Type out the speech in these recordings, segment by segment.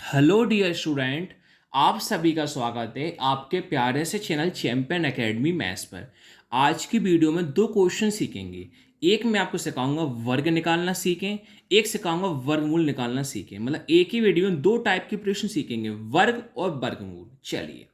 Hello dear student. आप सभी का स्वागत है आपके प्यारे से चैनल चैंपियन एकेडमी मैथ्स पर। आज की वीडियो में दो क्वेश्चन सीखेंगे। एक मैं आपको सिखाऊंगा वर्ग निकालना सीखें, एक सिखाऊंगा वर्गमूल निकालना सीखें। मतलब एक ही वीडियो में दो टाइप के प्रश्न सीखेंगे, वर्ग और वर्गमूल। चलिए,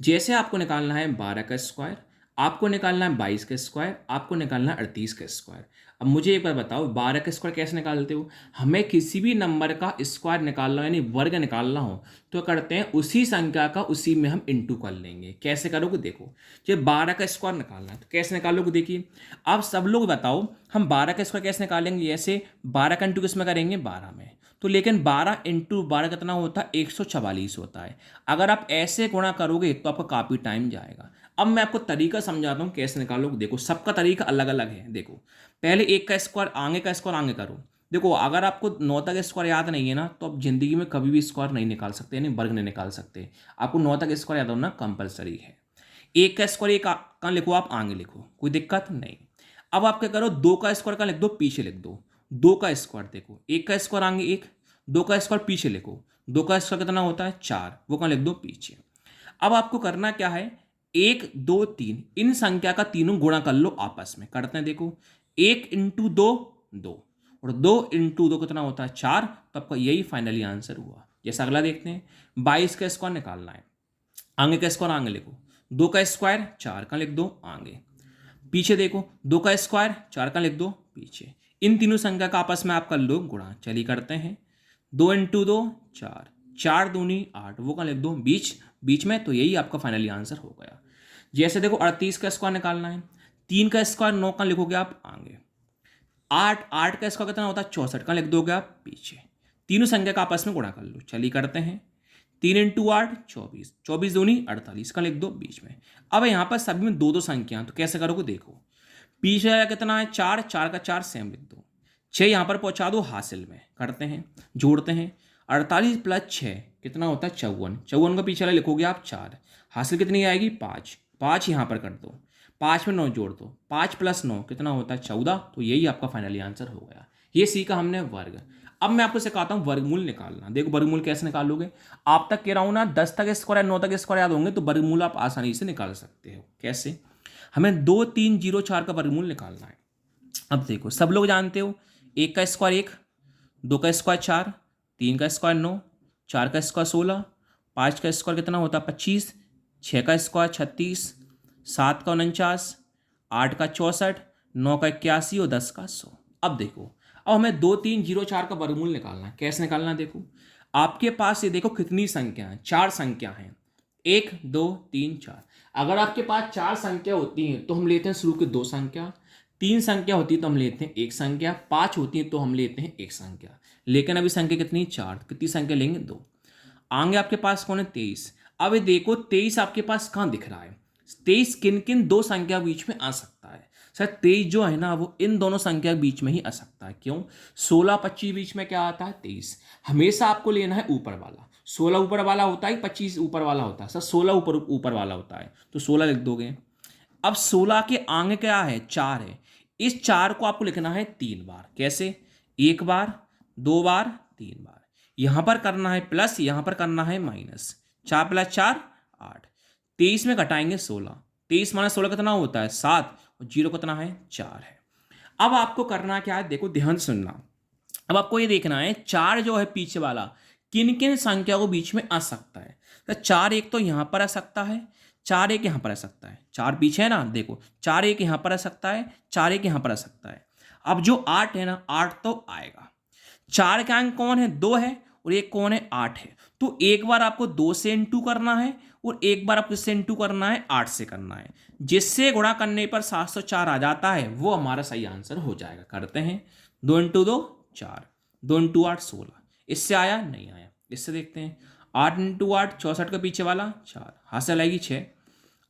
जैसे आपको निकालना है 12 का स्क्वायर, आपको निकालना है 22 का स्क्वायर, आपको निकालना है 38 का स्क्वायर। अब मुझे एक बार बताओ, 12 का स्क्वायर कैसे निकालते हो? हमें किसी भी नंबर का स्क्वायर निकालना हो यानी वर्ग निकालना हो तो करते हैं उसी संख्या का उसी में हम इंटू कर लेंगे। कैसे करोगे देखो, जब 12 का स्क्वायर निकालना है तो कैसे निकालोगे देखिए। अब सब लोग बताओ हम 12 का स्क्वायर कैसे निकालेंगे। जैसे 12 का इंटू किस में करेंगे? 12 में। तो लेकिन 12 इंटू 12 कितना होता है? 144 होता है। अगर आप ऐसे गुणा करोगे तो आपका काफ़ी टाइम जाएगा। अब मैं आपको तरीका समझाता हूँ कैसे निकालोगे। देखो, सबका तरीका अलग अलग है। देखो, पहले एक का स्क्वायर आगे का स्क्वायर आगे करो। देखो, अगर आपको 9 तक स्क्वायर याद नहीं है ना तो आप जिंदगी में कभी भी स्क्वायर नहीं निकाल सकते, यानी वर्ग नहीं निकाल सकते। आपको 9 तक स्क्वायर याद होना कंपलसरी है। एक का स्क्वायर एक कहाँ लिखो? आप आगे लिखो, कोई दिक्कत नहीं। अब आप क्या करो, दो का स्क्वायर कहाँ लिख दो? पीछे लिख दो। दो का स्क्वायर देखो, एक का स्क्वायर आगे एक, दो का स्क्वायर पीछे लिखो। दो का स्क्वायर कितना होता है? 4, वो कहाँ लिख दो? पीछे। अब आपको करना क्या है, एक दो तीन इन संख्या का तीनों गुणा कर लो आपस में। करते हैं देखो, एक इंटू दो, दो, और दो इंटू दो कितना होता है? 4। तो आपका यही फाइनली आंसर हुआ। जैसा अगला देखते हैं, 22 का स्क्वायर निकालना है। आगे का स्क्वायर आगे लिखो, दो का स्क्वायर 4 का लिख दो आगे। पीछे देखो, दो का स्क्वायर 4 का लिख दो पीछे। इन तीनों संख्या का आपस में आप कर लो गुणा। चलिए करते हैं, दो इंटू दो 4, 4 दूनी 8, वो का लिख दो बीच बीच में। तो यही आपका फाइनली आंसर हो गया। जैसे देखो, 38 का स्क्वायर निकालना है। 3 का स्क्वायर 9 का लिखोगे आप आगे। 8, 8 का स्क्वायर कितना होता है? 64 का लिख दोगे आप पीछे। तीनों संख्या का आपस में गुणा कर लो। चलिए करते हैं, 3 इंटू 8 24, 24 दूनी 48 का लिख दो बीच में। अब यहाँ पर सभी में दो दो संख्या, तो कैसे करोगे देखो। पीछे आया कितना है? 4, 4 का 4 सेम लिख दो। 6 यहाँ पर पहुँचा दो हासिल में। करते हैं, जोड़ते हैं, 48 प्लस 6 कितना होता है? 54। 54 का पीछे वाला लिखोगे आप 4, हासिल कितनी आएगी? 5। 5 यहाँ पर कर दो, 5 में 9 जोड़ दो, 5 प्लस 9 कितना होता है? 14। तो यही आपका फाइनली आंसर हो गया। ये सीखा हमने वर्ग। अब मैं आपको सिखाता हूँ वर्गमूल निकालना। देखो, वर्गमूल कैसे निकालोगे। आप तक कह रहा हूँ ना, 10 तक स्क्वायर 9 तक स्क्वायर याद होंगे तो वर्गमूल आप आसानी से निकाल सकते हो। कैसे? हमें 2 3 0 4 का वर्गमूल निकालना है। अब देखो, सब लोग जानते हो, एक का स्क्वायर एक, दो का स्क्वायर 4, तीन का स्क्वायर 9, चार का स्क्वायर 16, पाँच का स्क्वायर कितना होता है? 25, छः का स्क्वायर 36, सात का 49, आठ का 64, नौ का 81 और 10 का 100। अब देखो, अब हमें 2 3 0 4 का वर्गमूल निकालना है। कैसे निकालना है देखो, आपके पास ये देखो कितनी संख्या है? 4 संख्या है। 1 2 3 4। अगर आपके पास 4 संख्या होती हैं तो हम लेते हैं शुरू के 2 संख्या, 3 संख्या होती है तो हम लेते हैं 1 संख्या, 5 होती है तो हम लेते हैं 1 संख्या। लेकिन अभी संख्या कितनी? 4। कितनी संख्या लेंगे? 2। आगे आपके पास कौन है? 23। अब ये देखो, 23 आपके पास कहाँ दिख रहा है? 23 किन किन दो संख्या बीच में आ सकता है? सर 23 जो है ना वो इन दोनों संख्या बीच में ही आ सकता है। क्यों? 16 25 बीच में क्या आता है? 23। हमेशा आपको लेना है ऊपर वाला। 16 ऊपर वाला होता है, 25 ऊपर वाला होता है। सर 16 ऊपर ऊपर वाला होता है तो 16 लिख दोगे। अब 16 के आगे क्या है? 4 है। इस 4 को आपको लिखना है 3 बार। कैसे? 1 बार, 2 बार, 3 बार। यहां पर करना है प्लस, यहां पर करना है माइनस। 4 प्लस 4 8। 23 में घटाएंगे 16। 23 माइनस 16 कितना होता है? 7। और जीरो कितना है? 4 है। अब आपको करना क्या है देखो, ध्यान से सुनना। अब आपको ये देखना है 4 जो है पीछे वाला किन किन संख्या को बीच में आ सकता है। तो 4 एक तो यहां पर आ सकता है, 4 एक यहां पर आ सकता है। 4 पीछे है ना, देखो 4 एक यहां पर आ सकता है, 4 एक यहां पर आ सकता है। अब जो 8 है ना, 8 तो आएगा। 4 का अंक कौन है? 2 है, और एक कौन है? 8 है। तो एक बार आपको 2 से इंटू करना है और एक बार आपको इससे इंटू करना है, 8 से करना है। जिससे गुणा करने पर 704 आ जाता है वो हमारा सही आंसर हो जाएगा। करते हैं, 2 इंटू 2 4, 2 इंटू 8 16। इससे आया? नहीं आया। इससे देखते हैं, 8 इंटू 8 64 के पीछे वाला 4, हासिल आएगी 6।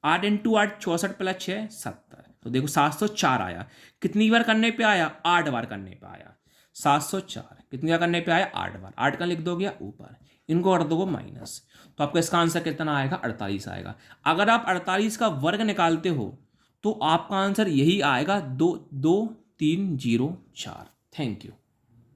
8 इंटू 8 64 प्लस 6 70। तो देखो 704 आया। कितनी बार करने पे आया? 8 बार करने पे आया। 704 कितनी बार करने पे आया? 8 बार। 8 का लिख दोगे ऊपर, इनको कर दोगे माइनस। तो आपका इसका आंसर कितना आएगा? 48 आएगा। अगर आप 48 का वर्ग निकालते हो तो आपका आंसर यही आएगा, 2 2 3 0 4। Thank you.